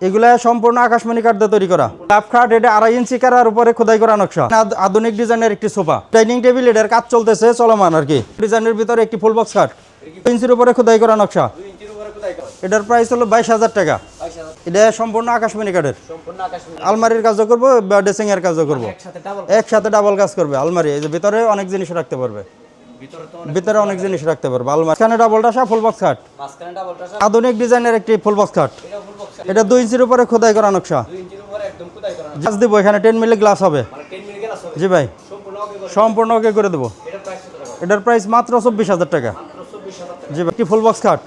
এগুলা সম্পূর্ণ আকাশমণি কাঠ দিয়ে তৈরি করা। লাভ খাট, এটা 2.5 ইঞ্চি কারার উপরে খোদাই করা নকশা। আধুনিক ডিজাইনের একটি সোফা। ডাইনিং টেবিল, এটার কাজ চলতেছে, চলমান আর কি। ডিজাইনের ভিতরে একটি ফুল বক্স খাট, 2 ইঞ্চির উপরে খোদাই করা নকশা। এটার প্রাইস হলো 22,000 টাকা। এটা সম্পূর্ণ আকাশমণি কাঠের। আলমারির কাজও করবো বা ড্রেসিং এর কাজও করবো, একসাথে ডাবল কাজ করবে। আলমারি এই যে ভিতরে অনেক জিনিস রাখতে পারবে, ভিতরে অনেক জিনিস রাখতে পারবে। আলমারি এখানে ডাবল টাসা ফুল বক্স খাট, আধুনিক ডিজাইনের একটি ফুল বক্স খাট। এটা 2 ইঞ্চির উপরে খোদাই করা নকশা। গ্লাস দিব, এখানে 10 মিলি গ্লাস হবে। জি ভাই, সম্পূর্ণ ওকে করে দেবো। এটার প্রাইস মাত্র 24,000 টাকা। জি ভাই, একটি ফুল বক্স খাট,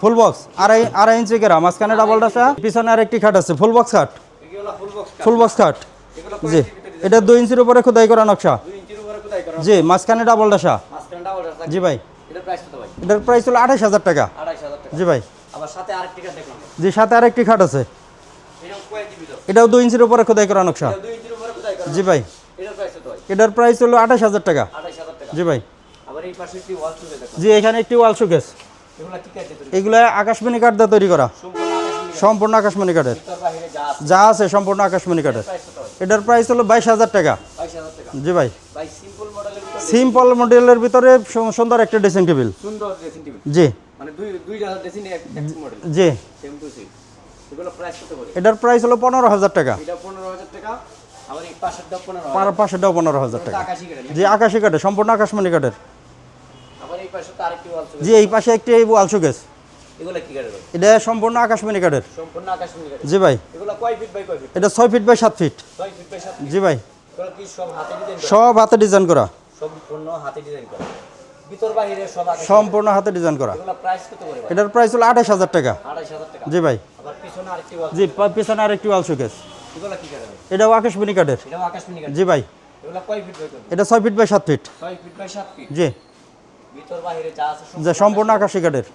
ফুল বক্স 2.5 ইঞ্চি কেরা, মাঝখানে ডাবল টাসা, পিছনে আর একটি খাট আছে। ফুল বক্স খাট, ফুল বক্স খাট। জি, এটা 2 ইঞ্চির উপরে খোদাই করা নকশা। জি, মাঝখানে ডাবল টাসা। জি ভাই, এটার প্রাইস হলো 28,000 টাকা। জি ভাই, জি সাথে আরেকটি খাট আছে, এটাও 2 ইঞ্চির উপরে খোদাই করা নকশা। জি ভাই, এটার প্রাইস হলো 28,000 টাকা। জি ভাই, জি এখানে একটি ওয়াল শোকেস, এগুলা আকাশমণি কাঠ দিয়ে তৈরি করা, সম্পূর্ণ আকাশমণি কাঠের। যা আছে সম্পূর্ণ আকাশমণি কাঠের। এটার প্রাইস হলো 22,000 টাকা। জি ভাই, সিম্পল মডেলের ভিতরে সুন্দর একটা ড্রেসিং টেবিল। জি জি, এটার প্রাইস হলো 15,000 টাকা। পাশেরটাও 15,000 টাকা। জি, আকাশি কাঠের, সম্পূর্ণ আকাশমণি কাঠের। জি, এই পাশে একটি ওয়াল শোকেস, এটা সম্পূর্ণ আকাশমণি কাঠের। জি ভাই, এটা 6 ফিট বাই 7 ফিট। জি ভাই, সব হাতে ডিজাইন করা, সম্পূর্ণ হাতে ডিজাইন করা। এটার প্রাইস হলো 28,000 টাকা। জি ভাই, জি পিছনে আরেকটি ওয়াল শোকেস, এটাও আকাশমণি কাঠের। জি ভাই, এটা 6 ফিট বাই 7 ফিট। জি, সম্পূর্ণ আকাশি কাঠের।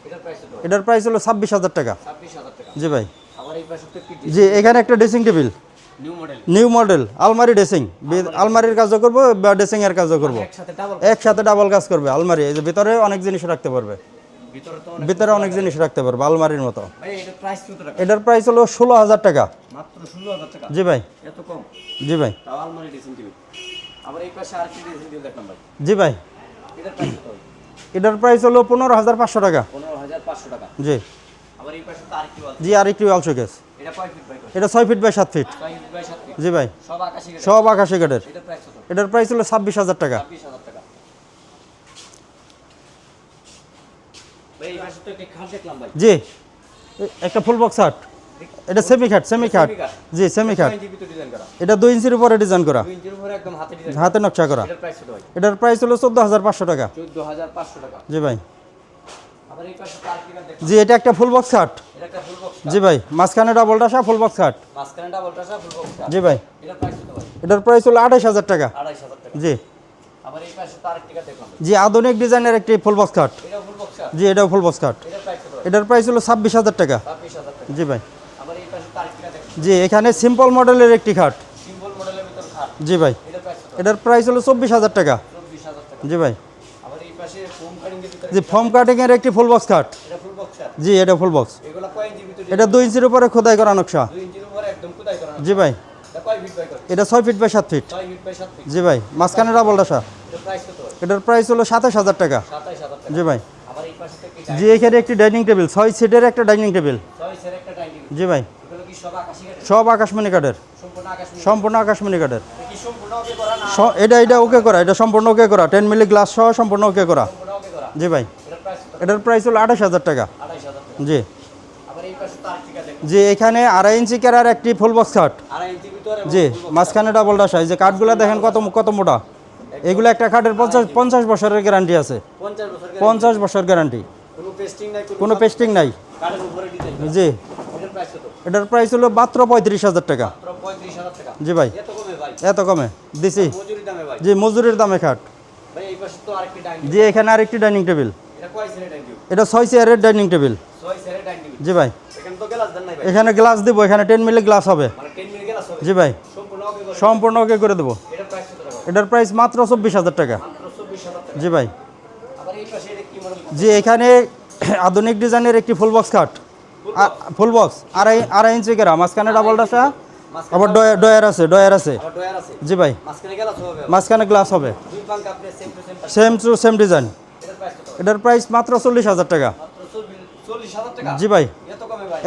এটার প্রাইস হলো 26,000 টাকা। জি ভাই, জি এখানে একটা ড্রেসিং টেবিল, নিউ মডেল আলমারি ড্রেসিং, আলমারির কাজও করবো বা ড্রেসিং এর কাজও করবো, একসাথে ডাবল কাজ করবে। আলমারি এই যে ভিতরে অনেক জিনিস রাখতে পারবে, ভিতরে অনেক জিনিস রাখতে পারবে আলমারির মতো। এটার প্রাইস হলো 16,000 টাকা। জি ভাই, জি ভাই, জি ভাই, এটার প্রাইস হলো 15,500 টাকা। জি, জি আরেকটি ওয়াল শোকেস, এটা 6 ফিট বাই 7 ফিট। জি ভাই, সব আকাশি কাঠের। এটার প্রাইস হলো 26,000 টাকা। জি, একটা ফুল বক্স খাট, এটা সেমি খাট, জি সেমি খাট। এটা 2 ইঞ্চির উপরে ডিজাইন করা, হাতে নকশা করা। এটার প্রাইস হলো 14,500 টাকা। জি ভাই, জি এটা একটা ফুল বক্স খাট। জি ভাই, মাঝখানে ডাবল টাসা ফুল বক্স খাট। জি ভাই, এটার প্রাইস হলো 28,000 টাকা। জি, জি আধুনিক ডিজাইনের একটি ফুল বক্স খাট। জি, এটাও ফুল বক্স খাট। এটার প্রাইস হলো 26,000 টাকা। জি ভাই, জি এখানে সিম্পল মডেলের একটি খাট। জি ভাই, এটার প্রাইস হলো 24,000 টাকা। জি ভাই, জি ফোম কাটিং এর একটি ফুল বক্স খাট। জি, এটা ফুল বক্স, এটা 2 ইঞ্চির উপরে খোদাই করা নকশা। জি ভাই, এটা 6 ফিট বাই 7 ফিট। জি ভাই, মাঝখানে ডাবল টাসা। এটার প্রাইস হলো 27,000 টাকা। জি ভাই, জি এখানে একটি ডাইনিং টেবিল, 6 সিটের একটা ডাইনিং টেবিল। জি ভাই, সব আকাশমণি কাঠের, সম্পূর্ণ আকাশমণি কাঠের। এটা ওকে করা, এটা সম্পূর্ণ ওকে করা, 10 মিলি গ্লাস সহ সম্পূর্ণ ওকে করা। জি ভাই, এটার প্রাইস হলো 28,000 টাকা। জি, জি এখানে 2.5 ইঞ্চি কেরার একটি ফুল বক্স খাট। জি, মাঝখানে ডাবল টাসা। এই যে কাঠগুলো দেখেন কত মোটা। এগুলো একটা খাটের 50 বছরের গ্যারান্টি আছে, 50 বছর গ্যারান্টি, কোনো পেস্টিং নাই। জি, এটার প্রাইস হলো মাত্র 35,000 টাকা। জি ভাই, এত কমে দিছি। জি, মজুরির দামে খাট। জি, এখানে আরেকটি ডাইনিং টেবিল, এটা 6 চেয়ারের ডাইনিং টেবিল। জি ভাই, এখানে গ্লাস দিব, এখানে 10 মিলি গ্লাস হবে। জি ভাই, সম্পূর্ণ ওকে করে দেবো। এটার প্রাইস মাত্র 24,000 টাকা। জি ভাই, জি এখানে আধুনিক ডিজাইনের একটি ফুল বক্স খাট। ফুল বক্স আড়াই ইঞ্চি কেরা, মাঝখানে ডাবল ডাসা, আবার ডয়ার আছে। জি ভাই, মাঝখানে গ্লাস হবে, সেম টু সেম ডিজাইন। এটার প্রাইস মাত্র 40,000 টাকা। জি ভাই,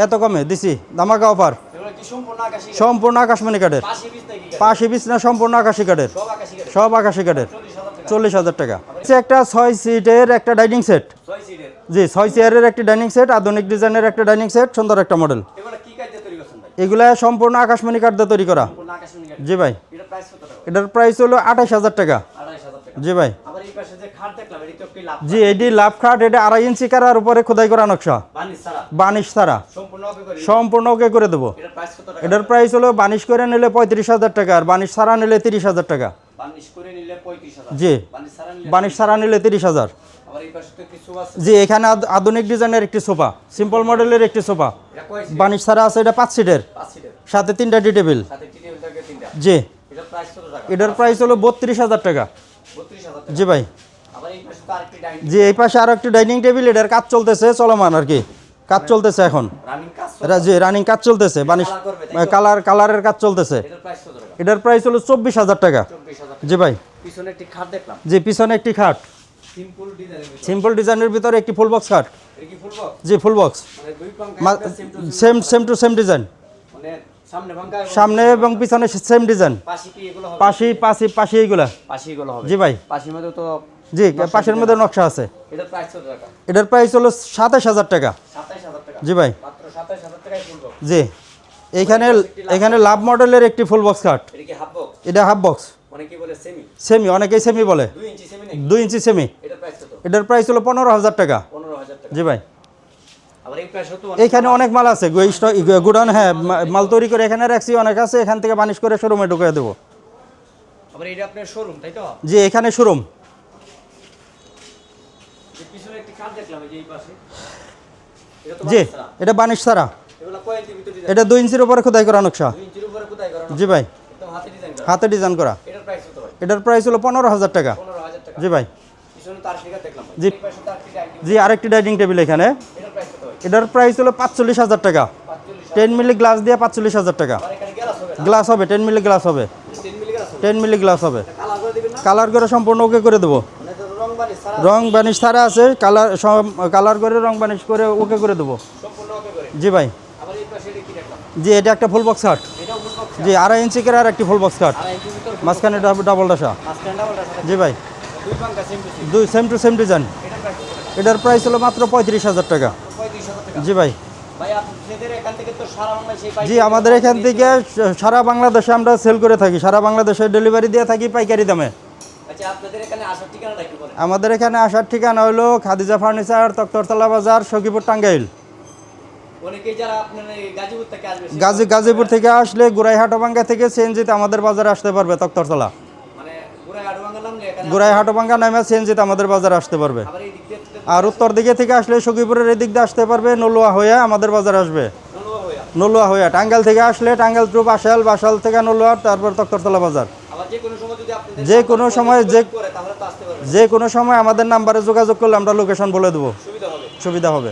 এত কমে দিছি, ধামাকা অফার। সম্পূর্ণ আকাশমণি কাঠের, পাশি বিছনা সম্পূর্ণ আকাশি কাঠের, সব আকাশি কাঠের, 40,000 টাকা। একটা 6 সিটের একটা ডাইনিং সেট, জি 6 চেয়ারের একটা ডাইনিং সেট, আধুনিক ডিজাইনের একটা ডাইনিং সেট, সুন্দর একটা মডেল। এগুলা সম্পূর্ণ আকাশমণি কাঠ দিয়ে তৈরি করা। জি ভাই, এটার প্রাইস হলো 28,000 টাকা। জি ভাই, জি এটি লাভ খাট, এটা 2.5 ইঞ্চি কারার উপরে খোদাই করা নকশা, বানিশ ছাড়া, সম্পূর্ণ ওকে করে দেবো। এটার প্রাইস হলো বানিশ করে নিলে 35,000 টাকা, আর বানিশ ছাড়া নিলে 30,000 টাকা। জি, বানিশ ছাড়া নিলে 30,000। জি, এখানে আধুনিক ডিজাইনের একটি সোফা, সিম্পল মডেলের একটি সোফা, বানিশ ছাড়া আছে, এটা 5 সিটের, সাথে 3টা টি টেবিল। জি, এটার প্রাইস হলো 32,000 টাকা। জি ভাই, জি এই পাশে আরো একটি ডাইনিং টেবিল, এটার কাজ চলতেছে, চলমান আর কি, কাজ চলতেছে এখন। জি রানিং কাজ চলতেছে, বানিশ কালারের কাজ চলতেছে। এটার প্রাইস হলো 24,000 টাকা। জি ভাই, জি পিছনে একটি খাট, সিম্পল ডিজাইনের ভিতরে একটি ফুল বক্স খাট। Ji full box, same to same design, সামনে এবং পিছনে সেম ডিজাইন, পাশি এইগুলা। জি ভাই, জি পাশের মধ্যে নকশা আছে। এটার প্রাইস হলো 27,000 টাকা। জি ভাই, জি এখানে লাভ মডেলের একটি ফুল বক্স খাট, এটা হাফ বক্স, সেমি, অনেকেই সেমি বলে, 2 ইঞ্চি সেমি। এটার প্রাইস হলো 15,000 টাকা। জি ভাই, এখানে অনেক মাল আছে, গুডাউন, হ্যাঁ মাল তৈরি করে এখানে রাখছি, অনেক আছে, এখান থেকে বানিশ করে শোরুমে ঢুকিয়ে দেবো। জি এখানে শোরুম। জি এটা বানিশ ছাড়া, এটা 2 ইঞ্চির উপরে খোদাই করা নকশা। জি ভাই, হাতে ডিজাইন করা। এটার প্রাইস হলো 15,000 টাকা। জি ভাই, জি জি আরেকটি ডাইনিং টেবিল এখানে, এটার প্রাইস হলো 45,000 টাকা। 10 মিলি গ্লাস দিয়ে 45,000 টাকা। গ্লাস হবে, 10 মিলি গ্লাস হবে, 10 মিলি গ্লাস হবে, কালার করে সম্পূর্ণ ওকে করে দেবো। রং বানিশ ছাড়া আছে, কালার করে রং বানিশ করে ওকে করে দেবো। জি ভাই, জি এটা একটা ফুল বক্স খাট, জি 2.5 ইঞ্চি করে আর একটি ফুল বক্স খাট, মাঝখানে ডাবল ডাসা। জি ভাই, সেম টু সেম ডিজাইন। এটার প্রাইস হলো মাত্র 35,000 টাকা। জি ভাই, জি আমাদের এখান থেকে সারা বাংলাদেশে আমরা সেল করে থাকি, সারা বাংলাদেশে ডেলিভারি দিয়ে থাকি পাইকারি দামে। আমাদের এখানে আসার ঠিকানা হলো খাদিজা ফার্নিচার, তক্তরতলা বাজার, সখীপুর, টাঙ্গাইল। গাজীপুর থেকে আসলে গুড়াইহাটবাঙ্গা থেকে সিএনজিতে আমাদের বাজারে আসতে পারবে, তক্তরতলা গুড়াইহাটবাঙ্গা নামে সিএনজিতে আমাদের বাজারে আসতে পারবে। আর উত্তর দিকে থেকে আসলে সখীপুরের এদিক দিয়ে আসতে পারবে, নলুয়া হয়ে আমাদের বাজারে আসবে। নলুয়া হয়ে টাঙ্গাইল থেকে আসলে টাঙ্গাইল টু বাসাল থেকে নলুয়া, তারপর তক্তরতলা বাজার। যে কোনো সময় আমাদের নাম্বারে যোগাযোগ করলে আমরা লোকেশন বলে দেবো, সুবিধা হবে।